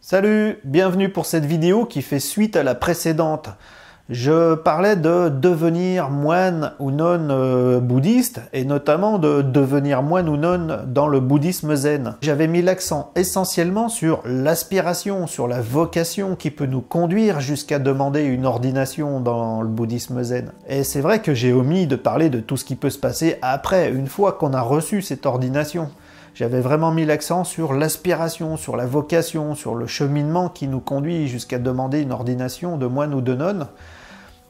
Salut, bienvenue pour cette vidéo qui fait suite à la précédente. Je parlais de devenir moine ou nonne bouddhiste et notamment de devenir moine ou nonne dans le bouddhisme zen. J'avais mis l'accent essentiellement sur l'aspiration, sur la vocation qui peut nous conduire jusqu'à demander une ordination dans le bouddhisme zen. Et c'est vrai que j'ai omis de parler de tout ce qui peut se passer après, une fois qu'on a reçu cette ordination. J'avais vraiment mis l'accent sur l'aspiration, sur la vocation, sur le cheminement qui nous conduit jusqu'à demander une ordination de moine ou de nonne.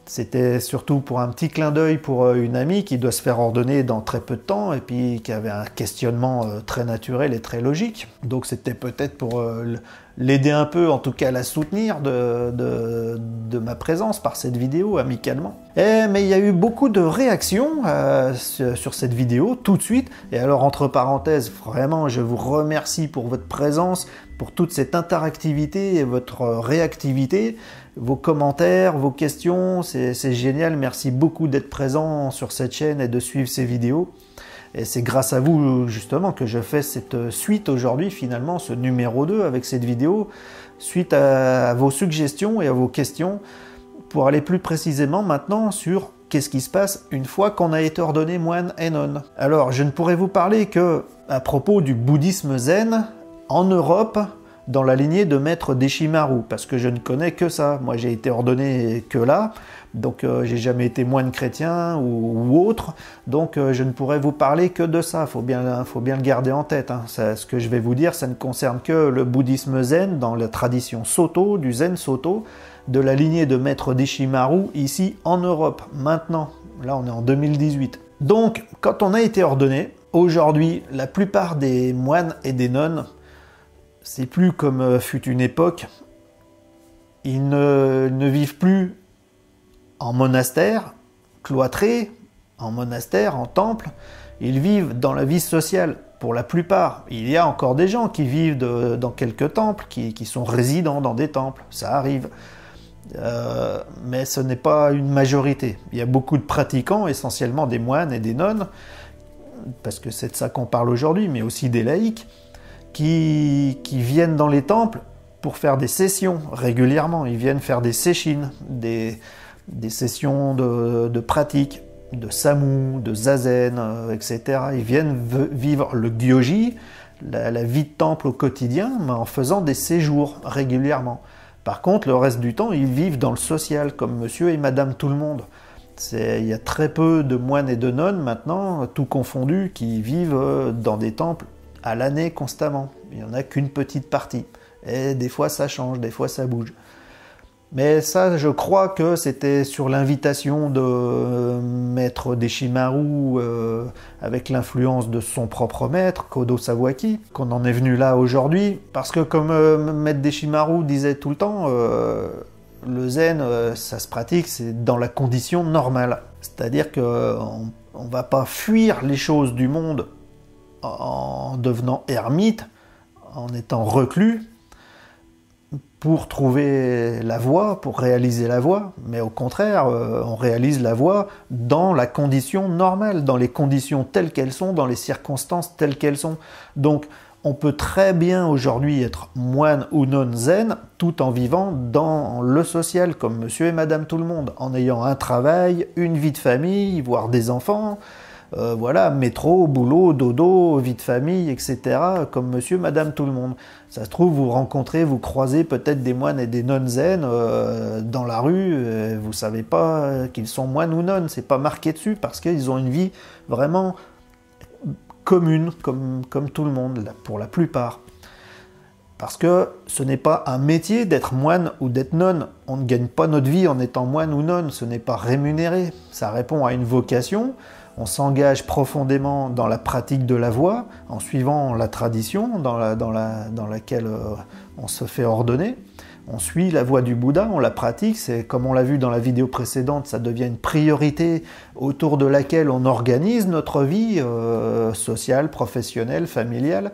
C'était surtout pour un petit clin d'œil pour une amie qui doit se faire ordonner dans très peu de temps et puis qui avait un questionnement très naturel et très logique. Donc c'était peut-être pour l'aider un peu, en tout cas la soutenir de ma présence par cette vidéo amicalement. Mais il y a eu beaucoup de réactions sur cette vidéo tout de suite. Et alors entre parenthèses, vraiment je vous remercie pour votre présence, pour toute cette interactivité et votre réactivité, vos commentaires, vos questions, c'est génial. Merci beaucoup d'être présent sur cette chaîne et de suivre ces vidéos. Et c'est grâce à vous justement que je fais cette suite aujourd'hui, finalement, ce numéro 2 avec cette vidéo, suite à vos suggestions et à vos questions, pour aller plus précisément maintenant sur qu'est-ce qui se passe une fois qu'on a été ordonné moine et nonne. Alors, je ne pourrais vous parler que à propos du bouddhisme zen en Europe, dans la lignée de maître Deshimaru, parce que je ne connais que ça. Moi, j'ai été ordonné que là, donc j'ai jamais été moine chrétien ou autre, donc je ne pourrais vous parler que de ça. Faut bien le garder en tête. Hein. Ce que je vais vous dire, ça ne concerne que le bouddhisme zen, dans la tradition Soto, du zen Soto, de la lignée de maître Deshimaru, ici en Europe, maintenant. Là, on est en 2018. Donc, quand on a été ordonné, aujourd'hui, la plupart des moines et des nonnes, c'est plus comme fut une époque. Ils ne vivent plus en monastère, cloîtrés, en monastère, en temple. Ils vivent dans la vie sociale pour la plupart. Il y a encore des gens qui vivent dans quelques temples, qui sont résidents dans des temples. Ça arrive. Mais ce n'est pas une majorité. Il y a beaucoup de pratiquants, essentiellement des moines et des nonnes, parce que c'est de ça qu'on parle aujourd'hui, mais aussi des laïcs, qui viennent dans les temples pour faire des sessions régulièrement. Ils viennent faire des sesshin, des sessions de pratique, de samu, de zazen, etc. Ils viennent vivre le gyoji, la vie de temple au quotidien, mais en faisant des séjours régulièrement. Par contre, le reste du temps, ils vivent dans le social, comme monsieur et madame tout le monde. Il y a très peu de moines et de nonnes maintenant, tout confondu, qui vivent dans des temples à l'année constamment. Il n'y en a qu'une petite partie. Et des fois ça change, des fois ça bouge. Mais ça, je crois que c'était sur l'invitation de maître Deshimaru, avec l'influence de son propre maître, Kodo Sawaki, qu'on en est venu là aujourd'hui. Parce que comme maître Deshimaru disait tout le temps, le zen, ça se pratique, c'est dans la condition normale. C'est-à-dire qu'on ne va pas fuir les choses du monde en devenant ermite, en étant reclus, pour trouver la voie, pour réaliser la voie, mais au contraire, on réalise la voie dans la condition normale, dans les conditions telles qu'elles sont, dans les circonstances telles qu'elles sont. Donc, on peut très bien aujourd'hui être moine ou nonne zen, tout en vivant dans le social, comme monsieur et madame tout le monde, en ayant un travail, une vie de famille, voire des enfants, voilà, métro, boulot, dodo, vie de famille, etc., comme monsieur, madame, tout le monde. Ça se trouve, vous rencontrez, vous croisez peut-être des moines et des nonnes zen dans la rue, vous savez pas qu'ils sont moines ou nonnes, c'est pas marqué dessus, parce qu'ils ont une vie vraiment commune, comme tout le monde, pour la plupart. Parce que ce n'est pas un métier d'être moine ou d'être nonne. On ne gagne pas notre vie en étant moine ou nonne, ce n'est pas rémunéré. Ça répond à une vocation. On s'engage profondément dans la pratique de la voie, en suivant la tradition dans laquelle on se fait ordonner. On suit la voie du Bouddha, on la pratique, c'est comme on l'a vu dans la vidéo précédente, ça devient une priorité autour de laquelle on organise notre vie sociale, professionnelle, familiale.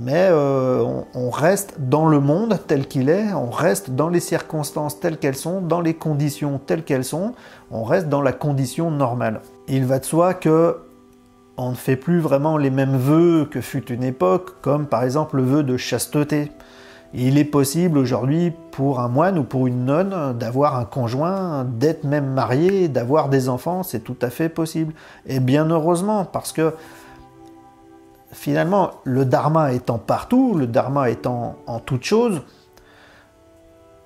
Mais on reste dans le monde tel qu'il est, on reste dans les circonstances telles qu'elles sont, dans les conditions telles qu'elles sont, on reste dans la condition normale. Il va de soi que on ne fait plus vraiment les mêmes vœux que fut une époque, comme par exemple le vœu de chasteté. Il est possible aujourd'hui pour un moine ou pour une nonne d'avoir un conjoint, d'être même marié, d'avoir des enfants, c'est tout à fait possible. Et bien heureusement, parce que finalement, le dharma étant partout, le dharma étant en toute chose,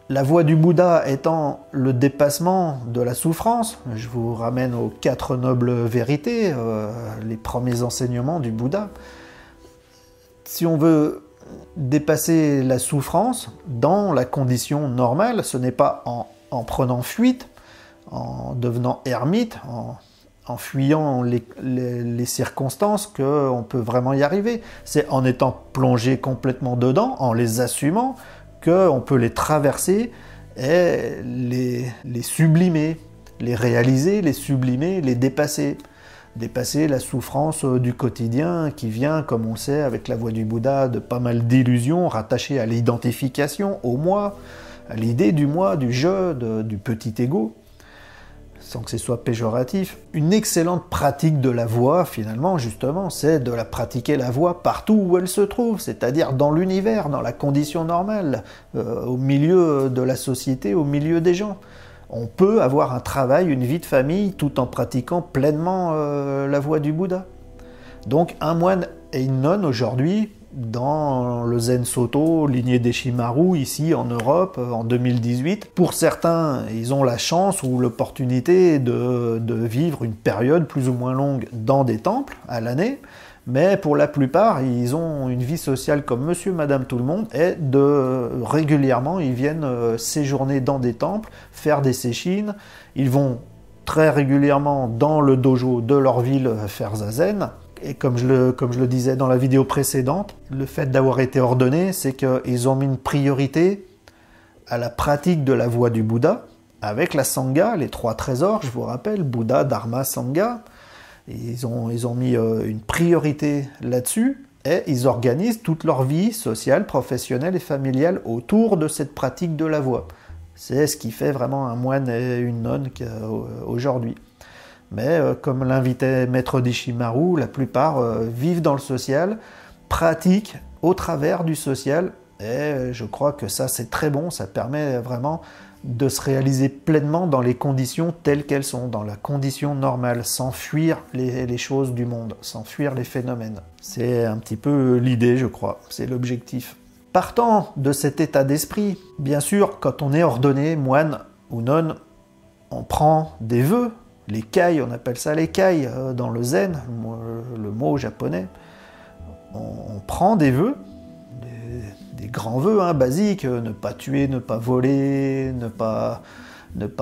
la voie du Bouddha étant le dépassement de la souffrance, je vous ramène aux 4 nobles vérités, les premiers enseignements du Bouddha. Si on veut dépasser la souffrance dans la condition normale, ce n'est pas en prenant fuite, en devenant ermite, en fuyant les circonstances qu'on peut vraiment y arriver. C'est en étant plongé complètement dedans, en les assumant, qu'on peut les traverser et les sublimer, les réaliser, les sublimer, les dépasser. Dépasser la souffrance du quotidien qui vient, comme on le sait, avec la voie du Bouddha, de pas mal d'illusions rattachées à l'identification, au moi, à l'idée du moi, du je, du petit ego, sans que ce soit péjoratif. Une excellente pratique de la voie, finalement, justement, c'est de la pratiquer la voie partout où elle se trouve, c'est-à-dire dans l'univers, dans la condition normale, au milieu de la société, au milieu des gens. On peut avoir un travail, une vie de famille, tout en pratiquant pleinement la voie du Bouddha. Donc un moine et une nonne aujourd'hui, dans le Zen Soto, lignée des Shimaru, ici en Europe, en 2018, pour certains, ils ont la chance ou l'opportunité de vivre une période plus ou moins longue dans des temples à l'année, mais pour la plupart, ils ont une vie sociale comme monsieur, madame, tout le monde, et régulièrement, ils viennent séjourner dans des temples, faire des séchines, ils vont très régulièrement dans le dojo de leur ville faire zazen, et comme je le disais dans la vidéo précédente, le fait d'avoir été ordonné, c'est qu'ils ont mis une priorité à la pratique de la voie du Bouddha, avec la Sangha, les 3 trésors, je vous rappelle, Bouddha, Dharma, Sangha. Ils ont mis une priorité là-dessus et ils organisent toute leur vie sociale, professionnelle et familiale autour de cette pratique de la voie. C'est ce qui fait vraiment un moine et une nonne aujourd'hui. Mais comme l'invitait Maître Deshimaru, la plupart vivent dans le social, pratiquent au travers du social et je crois que ça c'est très bon, ça permet vraiment de se réaliser pleinement dans les conditions telles qu'elles sont, dans la condition normale, sans fuir les choses du monde, sans fuir les phénomènes. C'est un petit peu l'idée, je crois, c'est l'objectif. Partant de cet état d'esprit, bien sûr, quand on est ordonné, moine ou nonne, on prend des vœux, les kai, on appelle ça les kai dans le zen, le mot japonais. On prend des vœux, des grands vœux basiques, ne pas tuer, ne pas voler, ne pas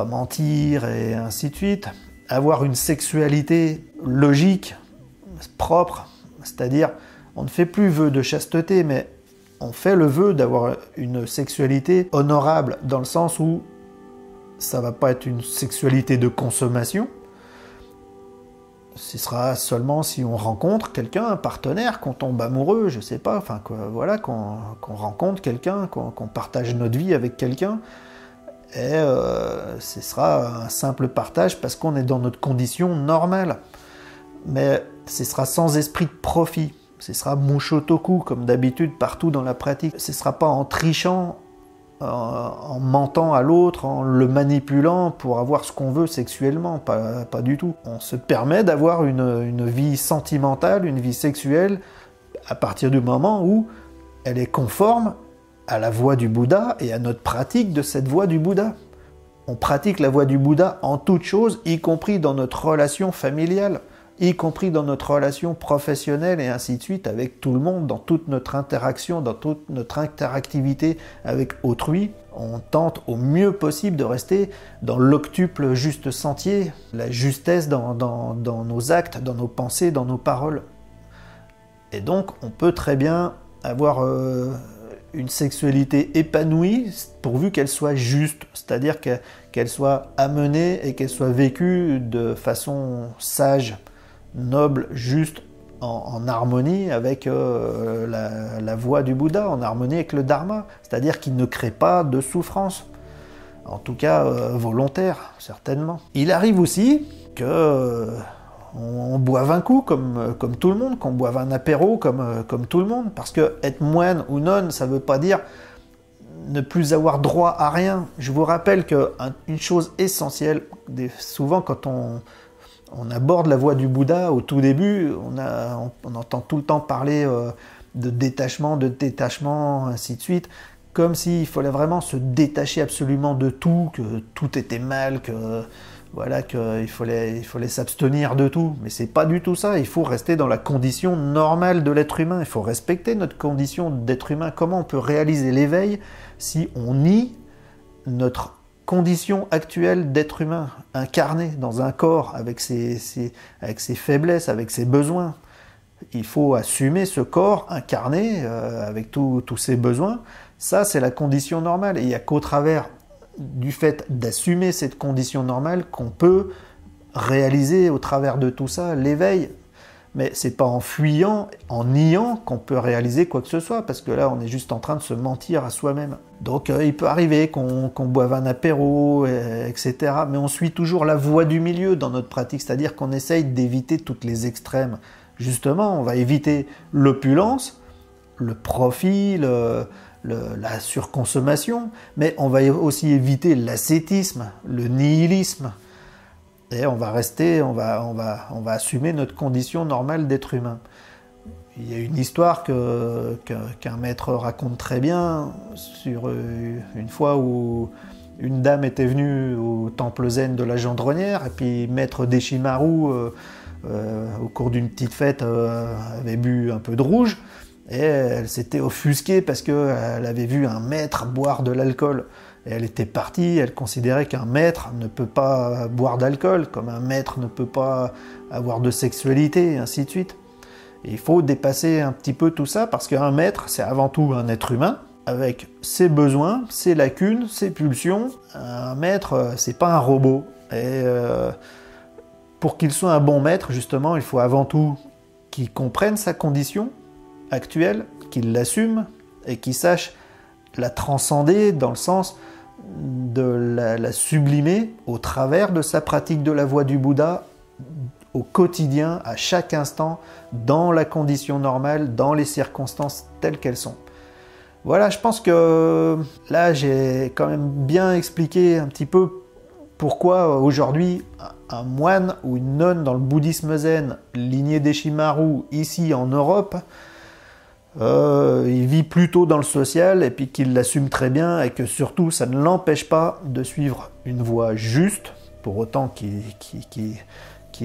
mentir, et ainsi de suite. Avoir une sexualité logique, propre, c'est-à-dire on ne fait plus vœu de chasteté, mais on fait le vœu d'avoir une sexualité honorable, dans le sens où ça ne va pas être une sexualité de consommation. Ce sera seulement si on rencontre quelqu'un, un partenaire, qu'on tombe amoureux, je sais pas, enfin voilà, qu'on rencontre quelqu'un, qu'on partage notre vie avec quelqu'un, et ce sera un simple partage parce qu'on est dans notre condition normale. Mais ce sera sans esprit de profit, ce sera mushotoku comme d'habitude partout dans la pratique, ce sera pas en trichant, en mentant à l'autre, en le manipulant pour avoir ce qu'on veut sexuellement, pas du tout. On se permet d'avoir une vie sentimentale, une vie sexuelle, à partir du moment où elle est conforme à la voie du Bouddha et à notre pratique de cette voie du Bouddha. On pratique la voie du Bouddha en toutes choses, y compris dans notre relation familiale, y compris dans notre relation professionnelle et ainsi de suite avec tout le monde, dans toute notre interaction, dans toute notre interactivité avec autrui. On tente au mieux possible de rester dans l'octuple juste sentier, la justesse dans nos actes, dans nos pensées, dans nos paroles. Et donc on peut très bien avoir une sexualité épanouie pourvu qu'elle soit juste, c'est-à-dire qu'elle soit amenée et qu'elle soit vécue de façon sage, noble, juste, en harmonie avec la voie du Bouddha, en harmonie avec le Dharma, c'est-à-dire qu'il ne crée pas de souffrance, en tout cas volontaire, certainement. Il arrive aussi que on boive un coup comme tout le monde, qu'on boive un apéro comme tout le monde, parce que être moine ou nonne, ça ne veut pas dire ne plus avoir droit à rien. Je vous rappelle qu'une chose essentielle, souvent quand on aborde la voie du Bouddha, au tout début, on entend tout le temps parler de détachement, ainsi de suite, comme s'il fallait vraiment se détacher absolument de tout, que tout était mal, que voilà, qu'il fallait s'abstenir de tout. Mais c'est pas du tout ça, il faut rester dans la condition normale de l'être humain, il faut respecter notre condition d'être humain. Comment on peut réaliser l'éveil si on nie notre condition actuelle d'être humain, incarné dans un corps avec ses faiblesses, avec ses besoins? Il faut assumer ce corps incarné avec tous ses besoins. Ça, c'est la condition normale. Et il n'y a qu'au travers du fait d'assumer cette condition normale qu'on peut réaliser au travers de tout ça l'éveil. Mais c'est pas en fuyant, en niant qu'on peut réaliser quoi que ce soit, parce que là on est juste en train de se mentir à soi-même. Donc il peut arriver qu'on boive un apéro, etc. Mais on suit toujours la voie du milieu dans notre pratique, c'est-à-dire qu'on essaye d'éviter toutes les extrêmes. Justement, on va éviter l'opulence, le profit, la surconsommation, mais on va aussi éviter l'ascétisme, le nihilisme. Et on va assumer notre condition normale d'être humain. Il y a une histoire qu'un maître raconte très bien sur une fois où une dame était venue au temple zen de la Gendronnière, et puis maître Deshimaru, au cours d'une petite fête, avait bu un peu de rouge, et elle s'était offusquée parce qu'elle avait vu un maître boire de l'alcool. Et elle était partie, elle considérait qu'un maître ne peut pas boire d'alcool, comme un maître ne peut pas avoir de sexualité, et ainsi de suite. Et il faut dépasser un petit peu tout ça, parce qu'un maître, c'est avant tout un être humain, avec ses besoins, ses lacunes, ses pulsions. Un maître, c'est pas un robot. Et pour qu'il soit un bon maître, justement, il faut avant tout qu'il comprenne sa condition actuelle, qu'il l'assume, et qu'il sache la transcender dans le sens de la sublimer au travers de sa pratique de la voie du Bouddha au quotidien, à chaque instant, dans la condition normale, dans les circonstances telles qu'elles sont. Voilà, je pense que là j'ai quand même bien expliqué un petit peu pourquoi aujourd'hui un moine ou une nonne dans le bouddhisme zen, lignée Deshimaru, ici en Europe, il vit plutôt dans le social, et puis qu'il l'assume très bien, et que surtout ça ne l'empêche pas de suivre une voie juste, pour autant qu'il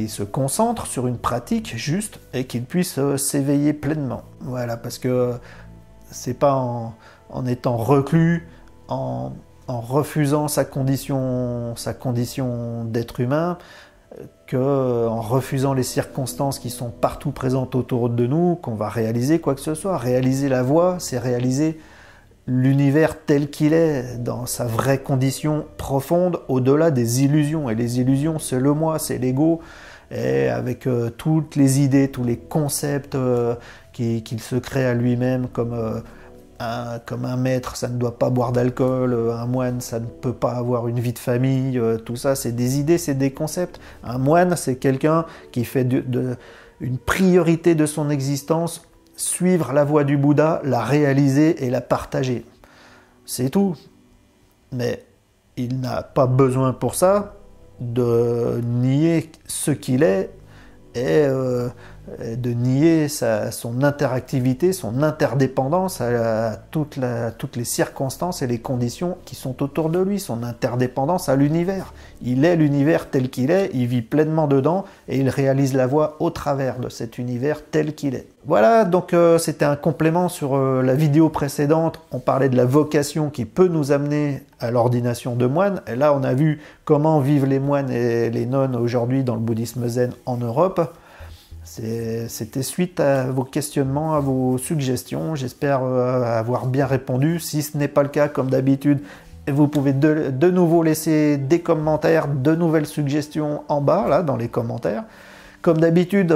se concentre sur une pratique juste et qu'il puisse s'éveiller pleinement. Voilà, parce que c'est pas en étant reclus, en refusant sa condition d'être humain, qu'en refusant les circonstances qui sont partout présentes autour de nous, qu'on va réaliser quoi que ce soit. Réaliser la voie, c'est réaliser l'univers tel qu'il est, dans sa vraie condition profonde, au-delà des illusions. Et les illusions, c'est le moi, c'est l'ego, et avec toutes les idées, tous les concepts qu'il se crée à lui-même, comme un maître, ça ne doit pas boire d'alcool, un moine, ça ne peut pas avoir une vie de famille, tout ça, c'est des idées, c'est des concepts. Un moine, c'est quelqu'un qui fait une priorité de son existence, suivre la voie du Bouddha, la réaliser et la partager. C'est tout. Mais il n'a pas besoin pour ça de nier ce qu'il est et de nier son interactivité, son interdépendance à toutes les circonstances et les conditions qui sont autour de lui, son interdépendance à l'univers. Il est l'univers tel qu'il est, il vit pleinement dedans et il réalise la voie au travers de cet univers tel qu'il est. Voilà, donc c'était un complément sur la vidéo précédente. On parlait de la vocation qui peut nous amener à l'ordination de moine. Et là, on a vu comment vivent les moines et les nonnes aujourd'hui dans le bouddhisme zen en Europe. C'était suite à vos questionnements, à vos suggestions. J'espère avoir bien répondu. Si ce n'est pas le cas, comme d'habitude, vous pouvez de nouveau laisser des commentaires, de nouvelles suggestions en bas, là, dans les commentaires. Comme d'habitude,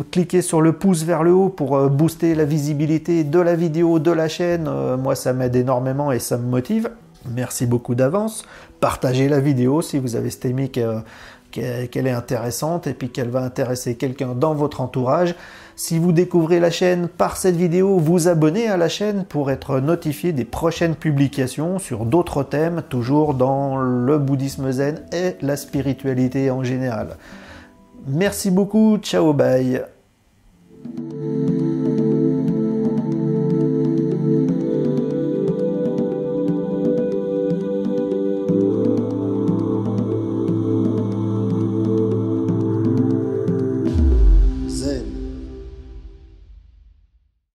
cliquez sur le pouce vers le haut pour booster la visibilité de la vidéo, de la chaîne. Moi, ça m'aide énormément et ça me motive. Merci beaucoup d'avance. Partagez la vidéo si vous avez estimé qu'elle est intéressante et puis qu'elle va intéresser quelqu'un dans votre entourage. Si vous découvrez la chaîne par cette vidéo, vous abonnez à la chaîne pour être notifié des prochaines publications sur d'autres thèmes, toujours dans le bouddhisme zen et la spiritualité en général. Merci beaucoup, ciao, bye.